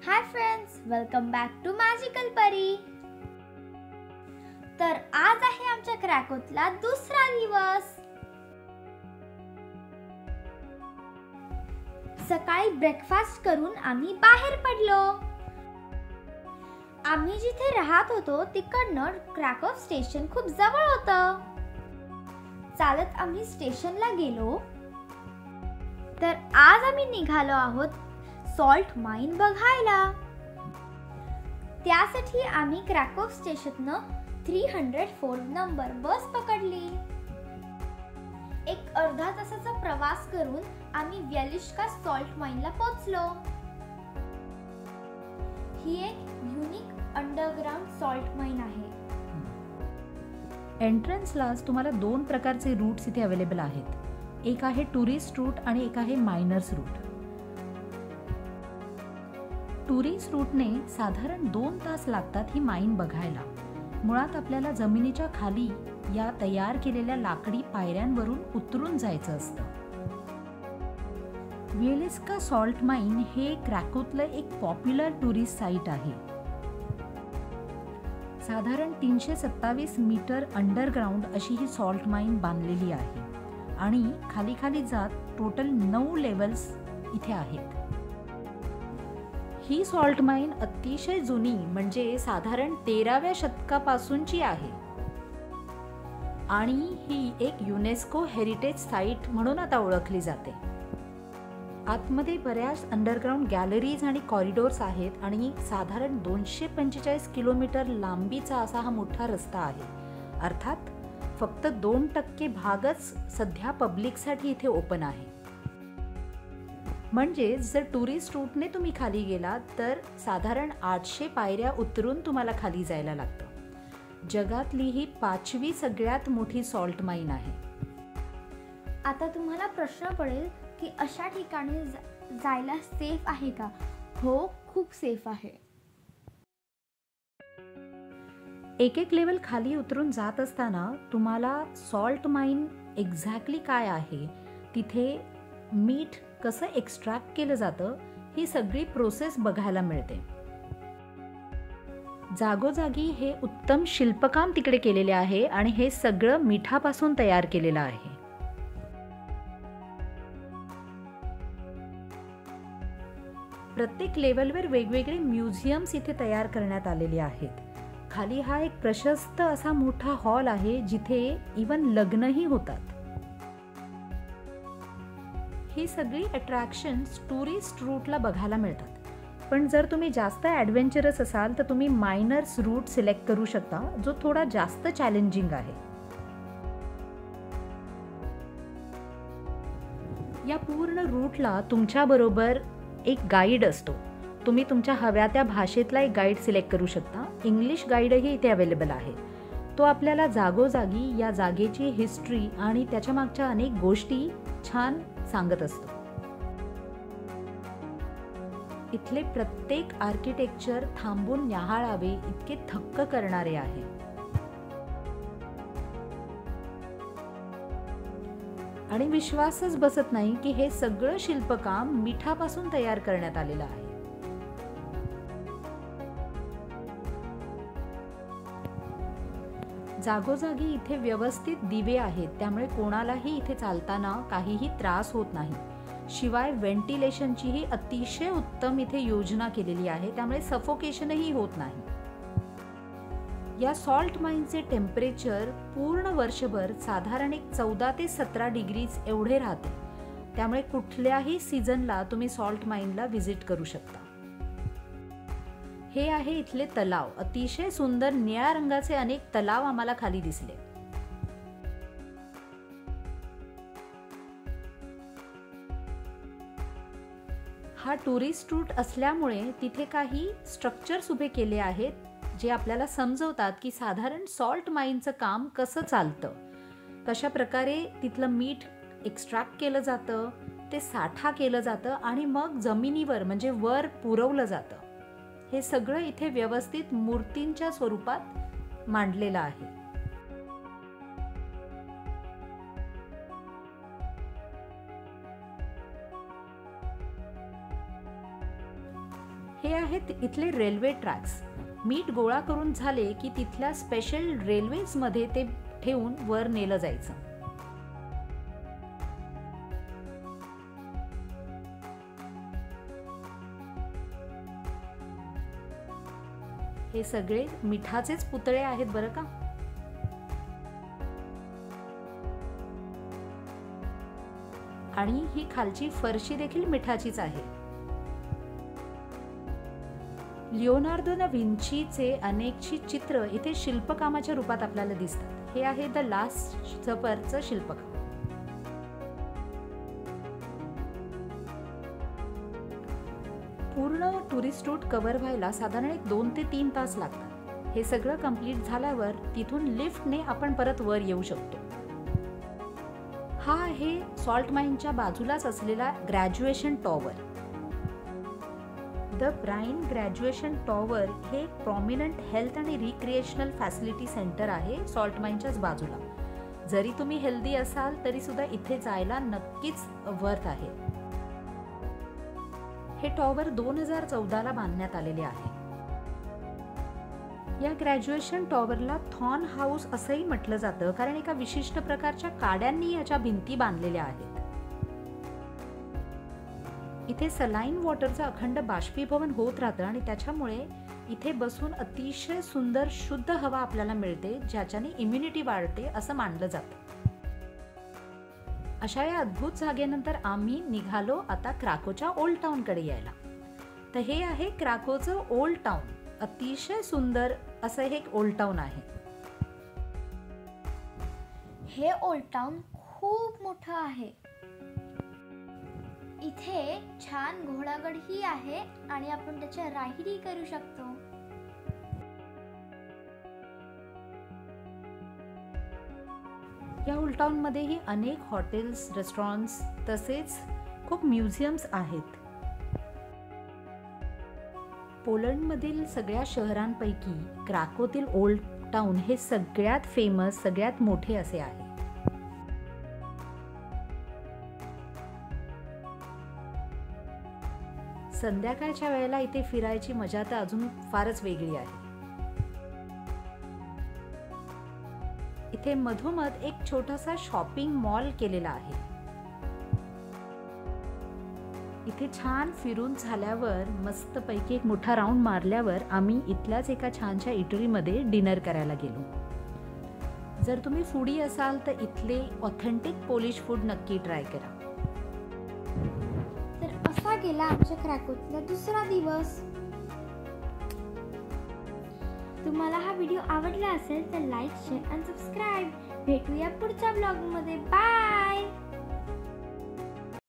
High friends, welcome back to magical Pari. तर आज आहे आमच्या क्रॅकोतला दुसरा दिवस. सकाळी ब्रेकफास्ट करून आम्ही बाहेर पडलो. आम्ही जिथे राहत होतो तिकडनं क्रॅको स्टेशन खूप जवळ होतं. चालत आम्ही स्टेशनला गेलो. तर आज आम्ही निघालो आहोत सॉल्ट माइन बघायला. त्यासाठी आम्ही क्रॅको स्टेशननं 304 नंबर बस पकडली. एक अर्धा तासाचा प्रवास करून आम्ही व्यालिश्का सॉल्ट माइनला पोहोचलो. ही एक युनिक अंडरग्राउंड सॉल्ट माइन आहे. एंट्रन्सलाच तुम्हाला दोन प्रकारचे रूट्स इथे अवेलेबल आहेत. एक आहे टुरिस्ट रूट आणि एक आहे मायनर्स रूट. टुरिस्ट रूटने साधारण 2 तास लागतात ही माईन बघायला. मुळात आपल्याला जमिनीच्या खाली या तयार केलेल्या लाकडी पायऱ्यांवरून उतरून जायचं असतं. व्यालिश्का सॉल्ट माईन हे क्रॅकोतलं एक पॉप्युलर टुरिस्ट साईट आहे. साधारण 327 मीटर अंडरग्राऊंड अशी ही सॉल्ट माईन बांधलेली आहे आणि खाली खाली जात टोटल 9 लेवल्स इथे आहेत. ही सॉल्ट माईन अतिशय जुनी म्हणजे साधारण 13व्या शतकापासूनची आहे आणि ही एक युनेस्को हेरिटेज साईट म्हणून आता ओळखली जाते. आतमध्ये बऱ्याच अंडरग्राउंड गॅलरीज आणि कॉरिडोर्स आहेत आणि साधारण 245 किलोमीटर लांबीचा असा हा मोठा रस्ता आहे. अर्थात फक्त 2% भागच सध्या पब्लिकसाठी इथे ओपन आहे. म्हणजे जर टुरिस्ट रूटने तुम्ही खाली गेलात तर साधारण 800 पायऱ्या उतरून तुम्हाला खाली जायला लागतं. जगातली ही 5वी सगळ्यात मोठी सॉल्ट माईन आहे. आता तुम्हाला प्रश्न पडेल की अशा ठिकाणी जायला सेफ आहे का? हो, खूप सेफ आहे. एक लेवल खाली उतरून जात असताना तुम्हाला सॉल्ट माईन एक्झॅक्टली काय आहे, तिथे मीठ कसं एक्स्ट्रॅक्ट केलं जातं ही सगळी प्रोसेस बघायला मिळते. जागोजागी हे उत्तम शिल्पकाम तिकडे केलेले आहे आणि हे सगळं मिठापासून तयार केलेलं आहे. प्रत्येक लेवलवर वेगवेगळे म्युझियम्स इथे तयार करण्यात आलेले आहेत. खाली हा एक प्रशस्त असा मोठा हॉल आहे जिथे इवन लग्नही होतात. ही सगळी अट्रॅक्शन्स टुरिस्ट रूटला बघायला मिळतात. पण जर तुम्ही जास्त ॲडव्हेंचरस असाल तर तुम्ही मायनर्स रूट सिलेक्ट करू शकता, जो थोडा जास्त चॅलेंजिंग आहे. या पूर्ण रूटला तुमच्याबरोबर एक गाईड असतो. तुम्ही तुमच्या हव्या त्या भाषेतला एक गाईड सिलेक्ट करू शकता. इंग्लिश गाईडही इथे अवेलेबल आहे. तो आपल्याला जागोजागी या जागेची हिस्ट्री आणि त्याच्या मागच्या अनेक गोष्टी छान सांगत असतो. इथले प्रत्येक आर्किटेक्चर थांबून न्याहाळावे इतके थक्क करणारे आहे. आणि विश्वासच बसत नाही की हे सगळं शिल्पकाम मिठापासून तयार करण्यात आलेलं आहे. जागोजागी इथे व्यवस्थित दिवे आहेत, त्यामुळे कोणालाही इथे चालताना काहीही त्रास होत नाही. शिवाय व्हेंटिलेशनचीही अतिशय उत्तम इथे योजना केलेली आहे, त्यामुळे सफोकेशनही होत नाही. या सॉल्ट माईनचे टेम्परेचर पूर्ण वर्षभर साधारण 14 ते 17 डिग्रीज एवढे राहते. त्यामुळे कुठल्याही सीझनला तुम्ही सॉल्ट माईनला व्हिजिट करू शकता. हे आहे इथले तलाव. अतिशय सुंदर निळ्या रंगाचे अनेक तलाव आम्हाला खाली दिसले. हा टुरिस्ट रूट असल्यामुळे तिथे काही स्ट्रक्चर्स उभे केले आहेत जे आपल्याला समजवतात की साधारण सॉल्ट माईनचं काम कसं चालतं, कशा प्रकारे तिथलं मीठ एक्स्ट्रॅक्ट केलं जातं, ते साठा केलं जातं आणि मग जमिनीवर म्हणजे वर पुरवलं जातं. हे सगळं इथे व्यवस्थित मूर्तींच्या स्वरूपात मांडलेलं आहे. हे आहेत इथले रेल्वे ट्रॅक्स. मीठ गोळा करून झाले की तिथल्या स्पेशल रेल्वेज मध्ये ते ठेवून वर नेलं जायचं. हे सगळे मिठाचेच पुतळे आहेत बरं का. आणि ही खालची फरशी देखील मिठाचीच आहे. लिओनार्दो दा विंचीचे अनेकशी चित्र इथे शिल्पकामाच्या रूपात आपल्याला दिसतात. हे आहे द लास्ट सपरचं शिल्पकाम. पूर्ण टुरिस्ट रूट कव्हर व्हायला साधारण 2 ते 3 तास लागतात. हे सगळं कंप्लीट झाल्यावर तिथून लिफ्टने आपण परत वर येऊ शकतो. हा आहे सॉल्ट माईनच्या बाजूलाच असलेला graduation tower. The brine graduation tower हे एक प्रॉमिनंट हेल्थ आणि रिक्रिएशनल फॅसिलिटी सेंटर आहे सॉल्ट माईनच्याच बाजूला. जरी तुम्ही हेल्दी असाल तरी सुद्धा इथे जायला नक्कीच वर्थ आहे. हे टॉवर 2014ला बांधण्यात आलेले आहे. या ग्रॅज्युएशन टॉवरला थॉर्न हाऊस असंही म्हटलं जातं कारण एका विशिष्ट प्रकारच्या काड्यांनी याच्या भिंती बांधलेल्या आहेत. इथे सलाईन वॉटरचं अखंड बाष्पीभवन होत राहतं आणि त्याच्यामुळे इथे बसून अतिशय सुंदर शुद्ध हवा आपल्याला मिळते, ज्याच्याने इम्युनिटी वाढते असं मानलं जातं. अशा या अद्भुत जागेनंतर आम्ही निघालो आता क्राकोच्या ओल्ड टाउन कडे यायला. तर हे आहे क्राकोचं ओल्ड टाउन. अतिशय सुंदर असं हे एक ओल्ड टाउन आहे. हे ओल्ड टाउन खूप मोठं आहे. इथे छान घोडागड ही आहे आणि आपण त्याच्या राईडही करू शकतो. या ओल्ड टाउन मध्येही अनेक हॉटेल्स, रेस्टॉरंट्स तसेच खूप म्युझियम्स आहेत. पोलंडमधील सगळ्या शहरांपैकी क्राकोतील ओल्ड टाउन हे सगळ्यात फेमस, सगळ्यात मोठे असे आहे. संध्याकाळच्या वेळेला इथे फिरायची मजा तर अजून फारच वेगळी आहे. इथे मधोमध एक छोटासा शॉपिंग मॉल केलेला आहे. इथे छान फिरून झाल्यावर मस्तपैकी एक मोठा राऊंड मारल्यावर आम्ही इथल्याच एका छानशा इटरीमध्ये डिनर करायला गेलो. जर तुम्ही फूडी असाल तर इथले ऑथेंटिक पोलिश फूड नक्की ट्राय करा. तर असा गेला आमच्या क्राकोतला दुसरा दिवस. तुम्हाला हा व्हिडिओ आवडला असेल तर लाईक, शेअर आणि सबस्क्राईब. भेटूया पुढच्या ब्लॉगमध्ये. बाय.